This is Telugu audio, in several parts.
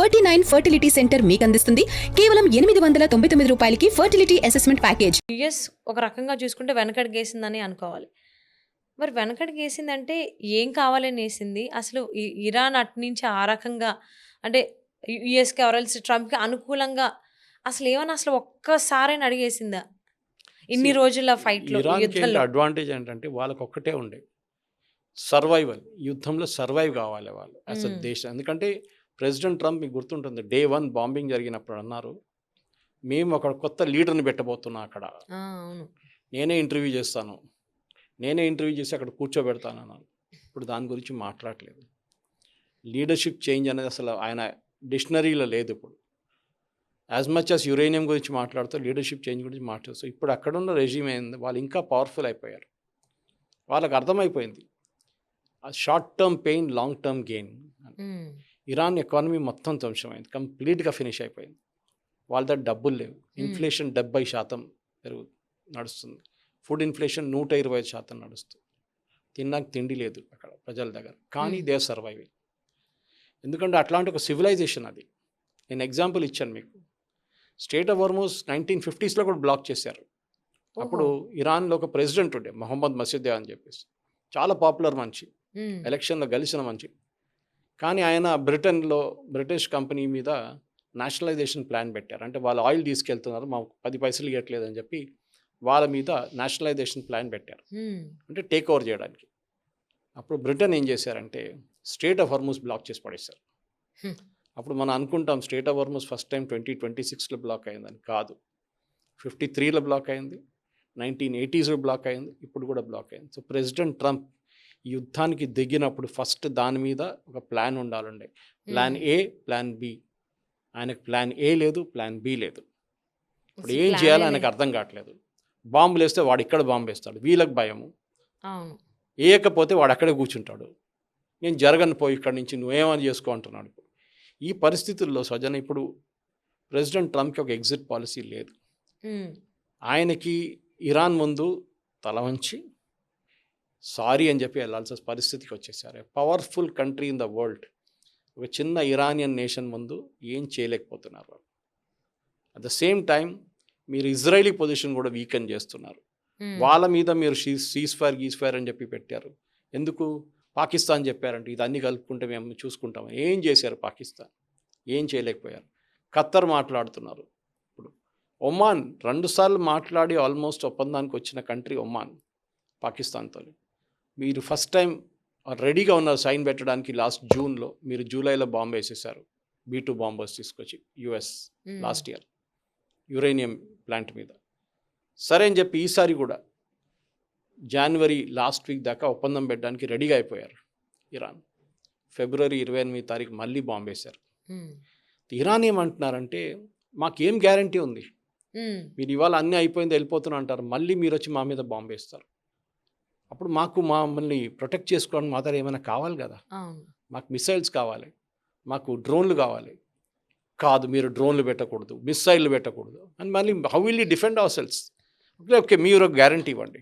49 ఫర్టిలిటీ సెంటర్ మీకు అందిస్తుంది కేవలం 899 రూపాయలకి ఫర్టిలిటీ అసెస్మెంట్ ప్యాకేజ్. యుఎస్ ఒక రకంగా చూసుకుంటే వెనకడుగేసిందని అనుకోవాలి. మరి వెనకడుగేసిందంటే ఏం కావాలని ఏసింది? అసలు ఇరాన్ అటునుంచి ఆ రకంగా అంటే యుఎస్‌కి ఆర్ ట్రంప్‌కి అనుకూలంగా అసలు ఒక్కసారైనా అడుగేసిందా? ఇన్ని రోజుల ఫైట్‌లో, ఇరాన్కి యుద్ధంలో? అడ్వాంటేజ్ ఏంటంటే వాళ్ళకి ఒక్కటే ఉండే సర్వైవల్. యుద్ధంలో సర్వైవ్ కావాలి వాళ్ళు యాజ్ అ దేశం. ఎందుకంటే ప్రెసిడెంట్ ట్రంప్ మీకు గుర్తుంటుంది, డే 1 బాంబింగ్ జరిగినప్పుడు అన్నారు, మేము ఒక కొత్త లీడర్ని పెట్టబోతున్నాం అక్కడ, అవును. నేనే ఇంటర్వ్యూ చేస్తాను, నేనే ఇంటర్వ్యూ చేసి అక్కడ కూర్చోబెడతాను అన్నాను. ఇప్పుడు దాని గురించి మాట్లాడలేదు. లీడర్షిప్ చేంజ్ అనేది అసలు ఆయన డిక్షనరీలో లేదు. ఇప్పుడు యాజ్ మచ్ యాజ్ యురేనియం గురించి మాట్లాడుతూ లీడర్షిప్ చేంజ్ గురించి మాట్లాడుతూ ఇప్పుడు అక్కడున్న రెజ్యూమ్ ఏంది, వాళ్ళు ఇంకా పవర్ఫుల్ అయిపోయారు. వాళ్ళకి అర్థమైపోయింది short term pain, long term gain. Iran economy మొత్తం ధ్వంసమైంది, కంప్లీట్గా ఫినిష్ అయిపోయింది. వాళ్ళ దగ్గర డబ్బులు లేవు. ఇన్ఫ్లేషన్ 70% నడుస్తుంది. ఫుడ్ ఇన్ఫ్లేషన్ 125% నడుస్తుంది. తిన్నాక తిండి లేదు అక్కడ ప్రజల దగ్గర, కానీ దే సర్వైవింగ్. ఎందుకంటే అట్లాంటి ఒక సివిలైజేషన్ అది. నేను ఎగ్జాంపుల్ ఇచ్చాను మీకు. స్టేట్ ఆఫ్ హోర్ముజ్ 1950s కూడా బ్లాక్ చేశారు. అప్పుడు ఇరాన్లో ఒక ప్రెసిడెంట్ ఉండే, మొహమ్మద్ మసీద్ అని చెప్పేసి, చాలా పాపులర్ మనిషి, ఎలక్షన్లో గెలిచిన మనిషి. కానీ ఆయన బ్రిటిష్ కంపెనీ మీద నేషనలైజేషన్ ప్లాన్ పెట్టారు. అంటే వాళ్ళు ఆయిల్ తీసుకెళ్తున్నారు, మాకు 10 పైసలు ఇవ్వట్లేదు అని చెప్పి వాళ్ళ మీద నేషనలైజేషన్ ప్లాన్ పెట్టారు, అంటే టేక్ ఓవర్ చేయడానికి. అప్పుడు బ్రిటన్ ఏం చేశారంటే స్ట్రెయిట్ ఆఫ్ హోర్ముజ్ బ్లాక్ చేసి పడేశారు. అప్పుడు మనం అనుకుంటాం strait of Hormuz first time 2026లో బ్లాక్ అయిందని. కాదు, 53లో బ్లాక్ అయింది, 1980sలో బ్లాక్ అయింది, ఇప్పుడు కూడా బ్లాక్ అయింది. సో ప్రెసిడెంట్ ట్రంప్ ఈ యుద్ధానికి దిగినప్పుడు ఫస్ట్ దాని మీద ఒక ప్లాన్ ఉండాలండి. Plan A, plan B. ఆయనకు ప్లాన్ ఏ లేదు, ప్లాన్ బి లేదు. ఇప్పుడు ఏం చేయాలో ఆయనకు అర్థం కావట్లేదు. బాంబులు వేస్తే వాడు ఇక్కడ బాంబు వేస్తాడు, వీళ్ళకి భయము. వేయకపోతే వాడు అక్కడే కూర్చుంటాడు, నేను జరగను పోయి ఇక్కడి నుంచి, నువ్వేమని చేసుకో అంటున్నాడు. ఈ పరిస్థితుల్లో సజన ఇప్పుడు ప్రెసిడెంట్ ట్రంప్కి ఒక ఎగ్జిట్ పాలసీ లేదు. ఆయనకి ఇరాన్ ముందు తల వంచి సారీ అని చెప్పి వెళ్ళాల్సిన పరిస్థితికి వచ్చేసారు. Powerful country in the world ఒక చిన్న ఇరానియన్ నేషన్ ముందు ఏం చేయలేకపోతున్నారు వాళ్ళు. అట్ ద సేమ్ టైం మీరు ఇజ్రాయలీ పొజిషన్ కూడా వీకెన్ చేస్తున్నారు. వాళ్ళ మీద మీరు సీజ్ ఫైర్ అని చెప్పి పెట్టారు. ఎందుకు? పాకిస్తాన్ చెప్పారంటే ఇది అన్ని కలుపుకుంటే మేము చూసుకుంటాం. ఏం చేశారు పాకిస్తాన్? ఏం చేయలేకపోయారు. ఖత్తర్ మాట్లాడుతున్నారు. ఇప్పుడు ఒమాన్ 2 సార్లు మాట్లాడి ఆల్మోస్ట్ ఒప్పందానికి వచ్చిన కంట్రీ ఒమాన్ పాకిస్తాన్తో. మీరు ఫస్ట్ టైం రెడీగా ఉన్నారు సైన్ పెట్టడానికి లాస్ట్ జూన్లో, మీరు జూలైలో బాంబు వేసేసారు. B-2 బాంబర్స్ తీసుకొచ్చి US last year uranium plant మీద. సరే అని చెప్పి ఈసారి కూడా జనవరి లాస్ట్ వీక్ దాకా ఒప్పందం పెట్టడానికి రెడీగా అయిపోయారు ఇరాన్. ఫిబ్రవరి 28 మళ్ళీ బాంబు వేశారు. ఇరాన్ ఏమంటున్నారంటే మాకేం గ్యారంటీ ఉంది, మీరు ఇవాళ అన్నీ అయిపోయింది వెళ్ళిపోతున్నా అంటారు, మళ్ళీ మీరు వచ్చి మా మీద బాంబు వేస్తారు. అప్పుడు మమ్మల్ని ప్రొటెక్ట్ చేసుకోవడానికి మా దగ్గర ఏమైనా కావాలి కదా, మాకు మిసైల్స్ కావాలి, మాకు డ్రోన్లు కావాలి. కాదు, మీరు డ్రోన్లు పెట్టకూడదు, మిసైళ్ళు పెట్టకూడదు అని మళ్ళీ how will you defend our cells? Okay మీరు ఒక గ్యారంటీ ఇవ్వండి,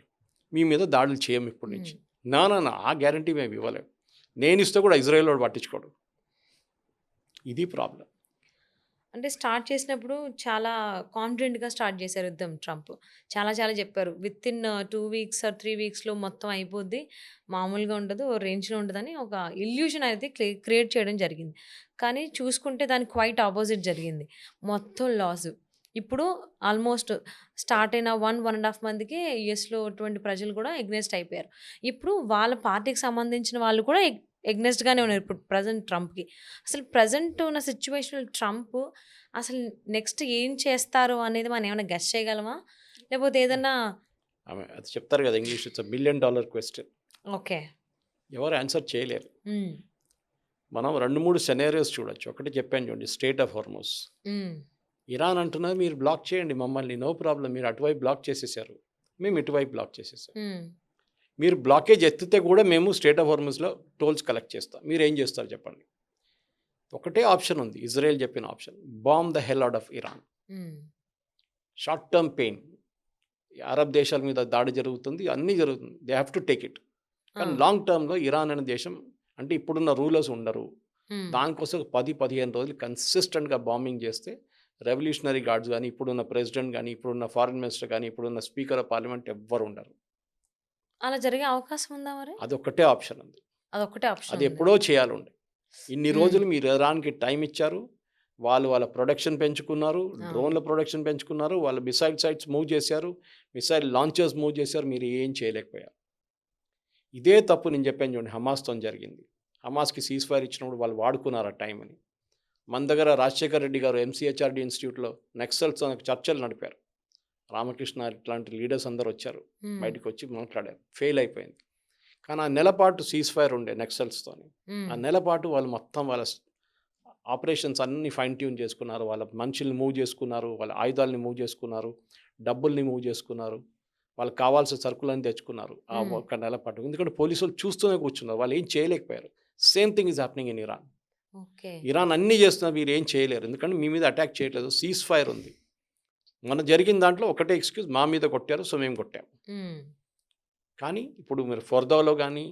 మీ మీద దాడులు చేయం ఇప్పటి నుంచి. నా ఆ గ్యారంటీ మేము ఇవ్వలేము. నేను ఇస్తే కూడా ఇజ్రాయెల్ వాడు పట్టించుకోడు. ఇది ప్రాబ్లం. అంటే స్టార్ట్ చేసినప్పుడు చాలా కాన్ఫిడెంట్గా స్టార్ట్ చేశారు యుద్ధం ట్రంప్. చాలా చెప్పారు, విత్ ఇన్ 2 వీక్స్ ఆర్ 3 వీక్స్లో మొత్తం అయిపోద్ది, మామూలుగా ఉండదు, రేంజ్లో ఉండదని ఒక ఇల్యూషన్ అయితే క్రియేట్ చేయడం జరిగింది. కానీ చూసుకుంటే దానికి క్వైట్ ఆపోజిట్ జరిగింది, మొత్తం లాస్. ఇప్పుడు ఆల్మోస్ట్ స్టార్ట్ అయిన 1.5 మందికి యుఎస్లో 20 ప్రజలు కూడా ఎగ్నెస్ట్ అయిపోయారు. ఇప్పుడు వాళ్ళ పార్టీకి సంబంధించిన వాళ్ళు కూడా ఎగ్నెస్ట్గానే ఉన్నారు ఇప్పుడు ప్రజెంట్ ట్రంప్కి. అసలు ప్రజెంట్ ఉన్న సిచ్యువేషన్లో ట్రంప్ అసలు నెక్స్ట్ ఏం చేస్తారు అనేది మనం ఏమైనా గెస్ చేయగలమా? లేకపోతే ఏదన్నా అది చెప్తారు కదా English, it's $1 million question. Okay, ఎవరు ఆన్సర్ చేయలేరు. మనం 2-3 సెనేరియోస్ చూడొచ్చు. ఒకటి చెప్పాను చూడండి, స్ట్రెయిట్ ఆఫ్ హోర్ముజ్. ఇరాన్ అంటున్నారు మీరు బ్లాక్ చేయండి మమ్మల్ని, నో ప్రాబ్లం, మీరు అటువైపు బ్లాక్ చేసేసారు, మేము ఇటువైపు బ్లాక్ చేసేసాం. మీరు బ్లాకేజ్ ఎత్తితే కూడా మేము స్ట్రెయిట్ ఆఫ్ హోర్ముజ్లో టోల్స్ కలెక్ట్ చేస్తాం. మీరు ఏం చేస్తారు చెప్పండి? ఒకటే ఆప్షన్ ఉంది, ఇజ్రాయెల్ చెప్పిన option, bomb the hell out of Iran. Short term pain, Arab దేశాల మీద దాడి జరుగుతుంది, అన్నీ జరుగుతుంది, they have to take it. కానీ లాంగ్ టర్మ్లో ఇరాన్ అనే దేశం అంటే ఇప్పుడున్న రూలర్స్ ఉండరు, హ్మ్. దానికోసం 10-15 రోజులు కన్సిస్టెంట్గా బాంబింగ్ చేస్తే రెవల్యూషనరీ గార్డ్స్ కానీ, ఇప్పుడున్న ప్రెసిడెంట్ కానీ, ఇప్పుడున్న ఫారిన్ మినిస్టర్ కానీ, ఇప్పుడున్న స్పీకర్ ఆఫ్ పార్లమెంట్ ఎవ్వరు ఉండరు. అలా జరిగే అవకాశం ఉందా మరి? అదొక్కటే ఆప్షన్ ఉంది. అదొక్కటే ఆప్షన్ అది ఉంది. ఎప్పుడో చేయాలండి. ఇన్ని హ్మ్. రోజులు మీరు ఇరాన్‌కి టైం ఇచ్చారు. వాళ్ళు వాళ్ళ ప్రొడక్షన్ పెంచుకున్నారు. అవును. డ్రోన్‌ల ప్రొడక్షన్ పెంచుకున్నారు. వాళ్ళు మిసైల్ సైట్స్ మూవ్ చేశారు. మిసైల్ లాంచర్స్ మూవ్ చేశారు. మీరు ఏం చేయలేకపోయారు. ఇదే తప్పు నేను చెప్పాను చూడండి హమాస్‌తోని జరిగింది. హమాస్‌కి సీజ్ ఫైర్ ఇచ్చినప్పుడు వాళ్ళు వాడుకున్నారు ఆ టైంని. మన దగ్గర రాజశేఖర్ రెడ్డి గారు ఎంసీహెచ్ఆర్‌డీ ఇన్‌స్టిట్యూట్‌లో నక్సల్స్‌తో చర్చలు నడిపారు. రామకృష్ణ ఇట్లాంటి లీడర్స్ అందరూ వచ్చారు. హ్మ్. బయటకు వచ్చి మాట్లాడారు. ఫెయిల్ అయిపోయింది. కానీ ఆ నెలపాటు సీజ్ ఫైర్ ఉండే నక్సల్స్‌తోని. ఆ హ్మ్. నెలపాటు వాళ్ళు మొత్తం వాళ్ళ ఆపరేషన్స్ అన్నీ ఫైన్ ట్యూన్ చేసుకున్నారు. వాళ్ళ మనుషుల్ని మూవ్ చేసుకున్నారు. వాళ్ళ ఆయుధాలని మూవ్ చేసుకున్నారు. డబ్బుల్ని మూవ్ చేసుకున్నారు. వాళ్ళకి కావాల్సిన సరుకులన్నీ తెచ్చుకున్నారు. ఆ హ్మ్. ఒక్క నెల పాటు. ఎందుకంటే పోలీసులు చూస్తూనే కూర్చున్నారు. వాళ్ళు ఏం చేయలేకపోయారు. Same thing is happening in Iran. Okay. Iran అన్నీ చేస్తున్నారు. మీరు ఏం చేయలేరు. ఎందుకంటే మీ మీద అటాక్ చేయట్లేదు. సీజ్ ఫైర్ ఉంది. మొన్న జరిగిన దాంట్లో ఒకటే ఎక్స్‌క్యూజ్ మా మీద కొట్టారు. సో మేము కొట్టాము. హ్మ్. కానీ ఇప్పుడు మీరు ఫొర్దోలో గానీ,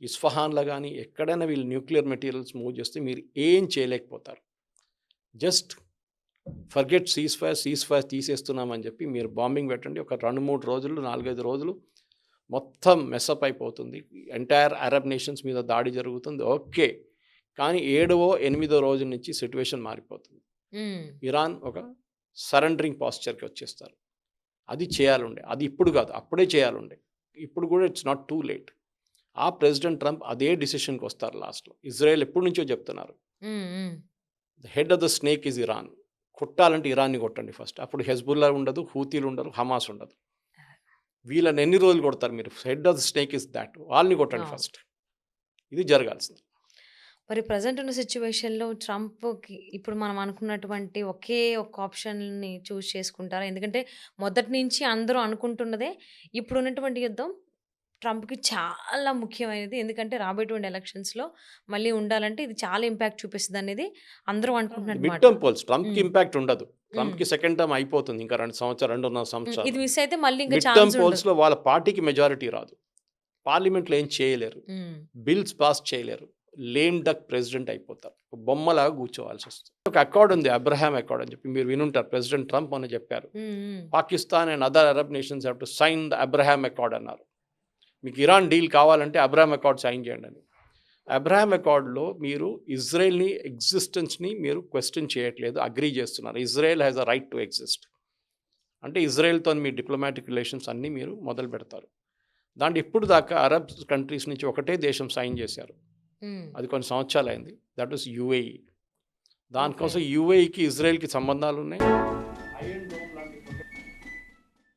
ఇస్ఫహాన్‌లో గానీ ఎక్కడైనా వీళ్ళు న్యూక్లియర్ మెటీరియల్స్ మూవ్ చేస్తే మీరు ఏం చేయలేకపోతారు. జస్ట్ ఫర్గెట్ సీజ్ ఫైర్ తీసేస్తున్నామని చెప్పి మీరు బాంబింగ్ పెట్టండి. ఒక 2-3 రోజులు, 4-5 రోజులు మొత్తం మెసప్ అయిపోతుంది. ఎంటైర్ అరబ్ నేషన్స్ మీద దాడి జరుగుతుంది. ఓకే. కానీ 7వ, 8వ రోజు నుంచి సిట్యుయేషన్ మారిపోతుంది. హ్మ్. ఇరాన్ ఒక సరెండరింగ్ పోస్చర్‌కి వచ్చేస్తారు. అది చేయాలుండే. అది ఇప్పుడు కాదు. అప్పుడే చేయాలుండే. ఇప్పుడు కూడా ఇట్స్ నాట్ టూ లేట్. ఆ ప్రెసిడెంట్ ట్రంప్ అదే డిసిషన్‌కి వస్తారు లాస్ట్‌లో. ఇజ్రాయెల్ ఎప్పటి నుంచో చెప్తున్నారు. హ్మ్. హ్మ్. The head of the snake is Iran. కొట్టాలంటే ఇరాన్‌ని కొట్టండి ఫస్ట్. అప్పుడు హెజ్బుల్లా ఉండదు, హూతీలు ఉండరు, హమాస్ ఉండదు. వీళ్ళని ఎన్ని రోజులు కొడతారు మీరు? Head of the snake is thought. వాళ్ళని కొట్టండి అవును. ఫస్ట్. ఇది జరగాల్సింది. మరి ప్రెజెంట్ ఉన్న సిట్యుయేషన్‌లో ట్రంప్‌కి ఇప్పుడు మనం అనుకున్నటువంటి ఒకే ఒక్క ఆప్షన్‌ని చూజ్ చేసుకుంటారా? ఎందుకంటే మొదటి నుంచి అందరూ అనుకుంటున్నదే ఇప్పుడున్నటువంటి యుద్ధం ట్రంప్‌కి చాలా ముఖ్యమైనది. ఎందుకంటే రాబోయేటువంటి ఎలక్షన్స్‌లో మళ్ళీ ఉండాలంటే ఇది చాలా ఇంపాక్ట్ చూపిస్తదనేది అందరూ మిడ్ అనుకుంటున్నమాట. టర్మ్ పోల్స్ ట్రంప్‌కి హ్మ్. ఇంపాక్ట్ ఉండదు. హ్మ్. ట్రంప్‌కి సెకండ్ టర్మ్ అయిపోతుంది. ఇంకా 2.5 ఇది సంవత్సరాలు. మిస్ అయితే మళ్ళీ ఇంకా మిడ్ టర్మ్ ఛాన్స్ ఉండదు. పోల్స్‌లో వాళ్ళ పార్టీకి మెజారిటీ రాదు. పార్లమెంట్‌లో ఏం చేయలేరు. హ్మ్. బిల్స్ పాస్ చేయలేరు. లేమ్ డక్ ప్రెసిడెంట్ అయిపోతారు. ఒక బొమ్మలాగా కూర్చోవాల్సొస్తుంది. ఒక అకార్డ్ ఉంది. అబ్రహాం అకార్డ్ అని చెప్పి మీరు వినుంటారు. ప్రెసిడెంట్ ట్రంప్ మొన్న చెప్పారు. హ్మ్. హ్మ్. Pakistan and other Arab nations have to sign the Abraham Accord అన్నారు. మీకు ఇరాన్ డీల్ కావాలంటే అబ్రహాం అకార్డ్ సైన్ చేయండి అని. అబ్రహాం అకార్డ్‌లో మీరు ఇజ్రాయెల్‌ని ఎగ్జిస్టెన్స్‌ని మీరు క్వెషన్ చేయట్లేదు. అగ్రీ చేస్తున్నారు. Israel has a right to exist. అంటే ఇజ్రాయెల్‌తోని మీ డిప్లొమాటిక్ రిలేషన్స్ అన్నీ మీరు మొదలు పెడతారు. దాంట్లో ఇప్పుడు దాకా అరబ్ కంట్రీస్ నుంచి ఒకటే దేశం సైన్ చేశారు. హ్మ్. అది కొన్ని సంవత్సరాలైంది. That was UAE. ఓకే. దానికోసం యూఏఈకి, ఇజ్రాయెల్‌కి సంబంధాలున్నాయి. ఐరన్ డోమ్ లాంటి